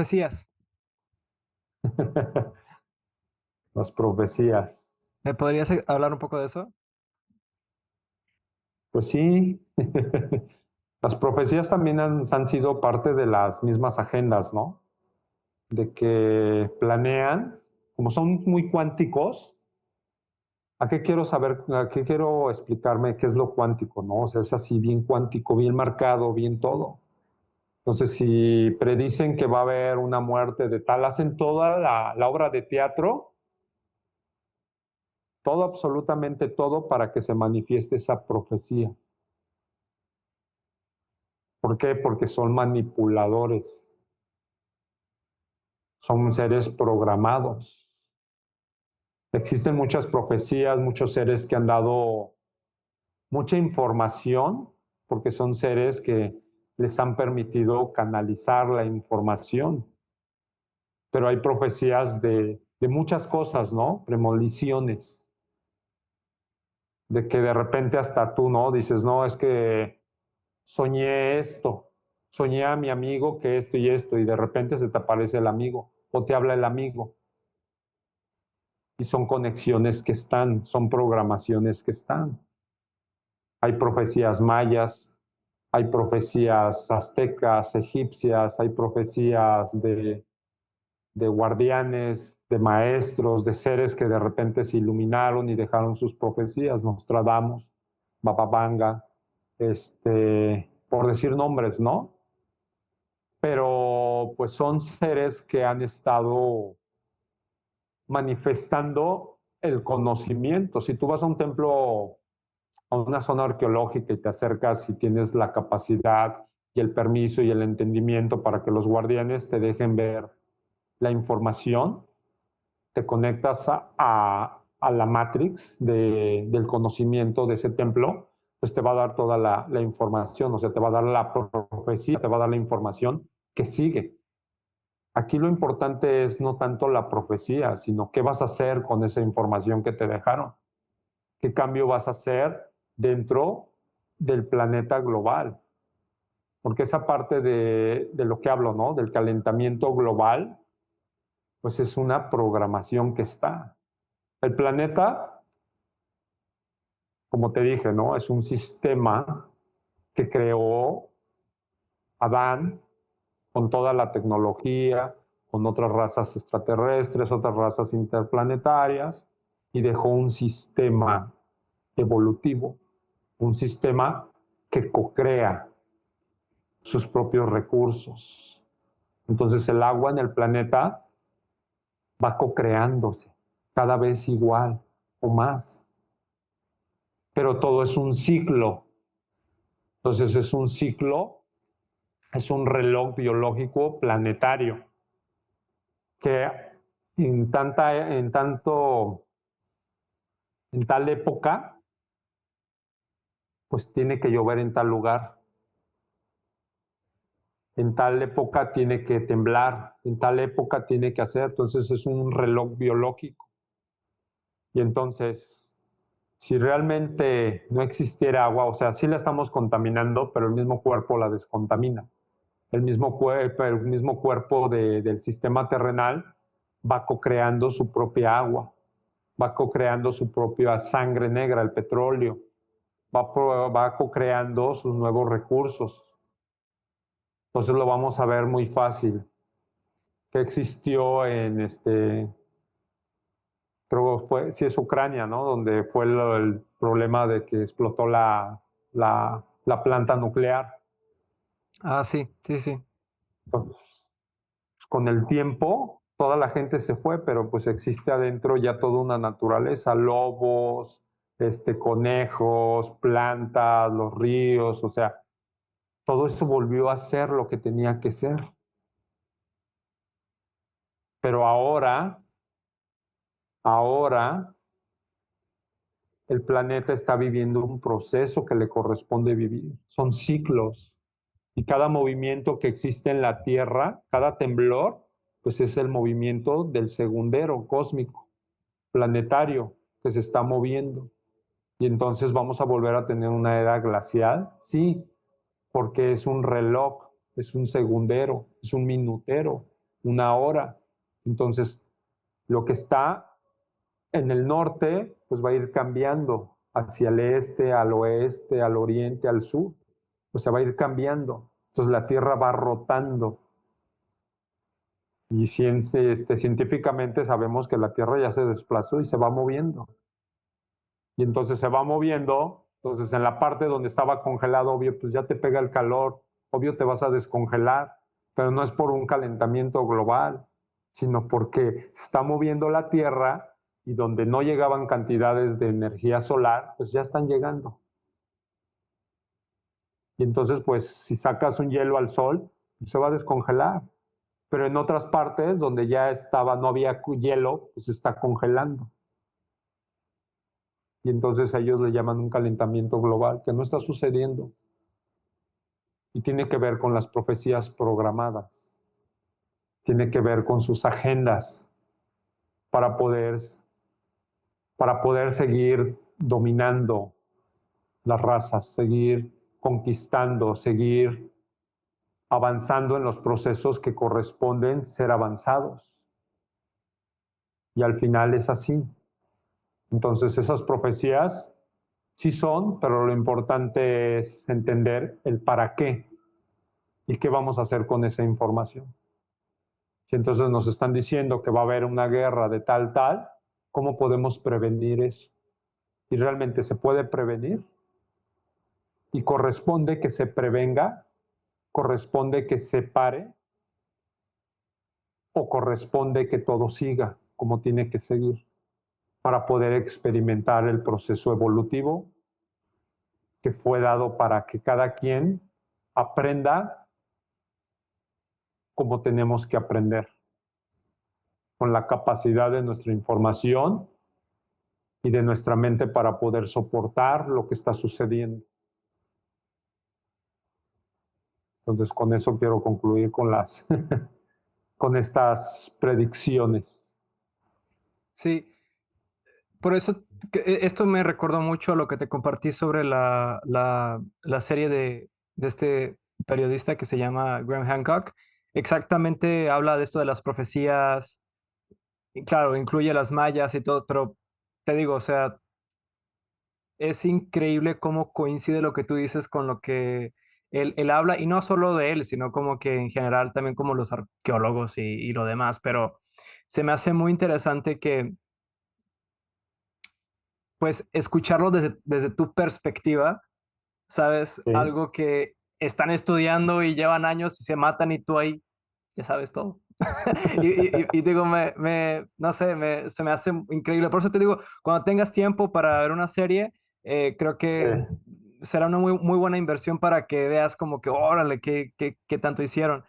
profecías. Las profecías. ¿Me podrías hablar un poco de eso? Pues sí, las profecías también han sido parte de las mismas agendas, ¿no? De que planean, como son muy cuánticos, ¿a qué quiero saber, a qué quiero explicarme qué es lo cuántico, ¿no? O sea, es así bien cuántico, bien marcado, bien todo. Entonces, si predicen que va a haber una muerte de tal, hacen toda la obra de teatro, todo, absolutamente todo, para que se manifieste esa profecía. ¿Por qué? Porque son manipuladores, son seres programados. Existen muchas profecías, muchos seres que han dado mucha información, porque son seres que les han permitido canalizar la información. Pero hay profecías de muchas cosas, ¿no? Premoniciones. De que de repente hasta tú, ¿no? Dices, no, es que soñé esto, soñé a mi amigo que esto, y de repente se te aparece el amigo, o te habla el amigo. Y son conexiones que están, son programaciones que están. Hay profecías mayas, hay profecías aztecas, egipcias, hay profecías de guardianes, de maestros, de seres que de repente se iluminaron y dejaron sus profecías, Nostradamus, Baba Vanga, por decir nombres, ¿no? Pero pues son seres que han estado manifestando el conocimiento. Si tú vas a un templo, a una zona arqueológica y te acercas y tienes la capacidad y el permiso y el entendimiento para que los guardianes te dejen ver la información, te conectas a la matrix del conocimiento de ese templo, pues te va a dar toda la información, o sea, te va a dar la profecía, te va a dar la información que sigue. Aquí lo importante es no tanto la profecía, sino qué vas a hacer con esa información que te dejaron. ¿Qué cambio vas a hacer dentro del planeta global? Porque esa parte de lo que hablo, ¿no? Del calentamiento global, pues es una programación que está. El planeta, como te dije, ¿no? Es un sistema que creó Adán con toda la tecnología, con otras razas extraterrestres, otras razas interplanetarias, y dejó un sistema evolutivo, un sistema que co-crea sus propios recursos. Entonces el agua en el planeta va co-creándose cada vez igual o más, pero todo es un ciclo. Entonces es un ciclo, es un reloj biológico planetario que en tal época, pues tiene que llover en tal lugar, en tal época tiene que temblar, en tal época tiene que hacer, entonces es un reloj biológico. Y entonces, si realmente no existiera agua, o sea, sí la estamos contaminando, pero el mismo cuerpo la descontamina. El mismo cuerpo del sistema terrenal va co-creando su propia agua, va co-creando su propia sangre negra, el petróleo, va co-creando sus nuevos recursos. Entonces lo vamos a ver muy fácil. ¿Qué existió en creo que fue, sí es Ucrania, ¿no? Donde fue el problema de que explotó la planta nuclear. Ah, sí, sí, sí. Entonces, con el tiempo, toda la gente se fue, pero pues existe adentro ya toda una naturaleza, lobos, conejos, plantas, los ríos, o sea, todo eso volvió a ser lo que tenía que ser. Pero ahora el planeta está viviendo un proceso que le corresponde vivir. Son ciclos. Y cada movimiento que existe en la Tierra, cada temblor, pues es el movimiento del segundero cósmico, planetario, que se está moviendo. Y entonces vamos a volver a tener una era glacial, sí, porque es un reloj, es un segundero, es un minutero. una hora. Entonces, lo que está en el norte, pues va a ir cambiando hacia el este, al oeste, al oriente, al sur. O sea, va a ir cambiando. Entonces la Tierra va rotando. Y científicamente sabemos que la Tierra ya se desplazó y se va moviendo. Y entonces se va moviendo, entonces en la parte donde estaba congelado, obvio, pues ya te pega el calor, obvio te vas a descongelar, pero no es por un calentamiento global, sino porque se está moviendo la Tierra y donde no llegaban cantidades de energía solar, pues ya están llegando. Y entonces, pues si sacas un hielo al sol, pues se va a descongelar. Pero en otras partes donde ya estaba, no había hielo, pues se está congelando. Y entonces ellos le llaman un calentamiento global, que no está sucediendo. Y tiene que ver con las profecías programadas. Tiene que ver con sus agendas para poder, para poder seguir dominando las razas, seguir conquistando, seguir avanzando en los procesos que corresponden ser avanzados. Y al final es así. Entonces esas profecías sí son, pero lo importante es entender el para qué y qué vamos a hacer con esa información. Si entonces nos están diciendo que va a haber una guerra de tal, ¿cómo podemos prevenir eso? ¿Y realmente se puede prevenir? ¿Y corresponde que se prevenga? ¿Corresponde que se pare? ¿O corresponde que todo siga como tiene que seguir para poder experimentar el proceso evolutivo que fue dado para que cada quien aprenda como tenemos que aprender, con la capacidad de nuestra información y de nuestra mente para poder soportar lo que está sucediendo? Entonces, con eso quiero concluir con con estas predicciones. Sí, por eso esto me recordó mucho a lo que te compartí sobre la serie de este periodista que se llama Graham Hancock. Exactamente habla de esto de las profecías, y claro, incluye las mayas y todo, pero te digo, o sea, es increíble cómo coincide lo que tú dices con lo que él habla, y no solo de él, sino como que en general también como los arqueólogos y lo demás, pero se me hace muy interesante que, pues, escucharlo desde tu perspectiva, ¿sabes? ¿Sí? Algo que están estudiando y llevan años y se matan y tú ahí ya sabes todo. Y digo, no sé, se me hace increíble. Por eso te digo, cuando tengas tiempo para ver una serie, creo Sí, que será una muy, muy buena inversión para que veas como que, órale, qué tanto hicieron.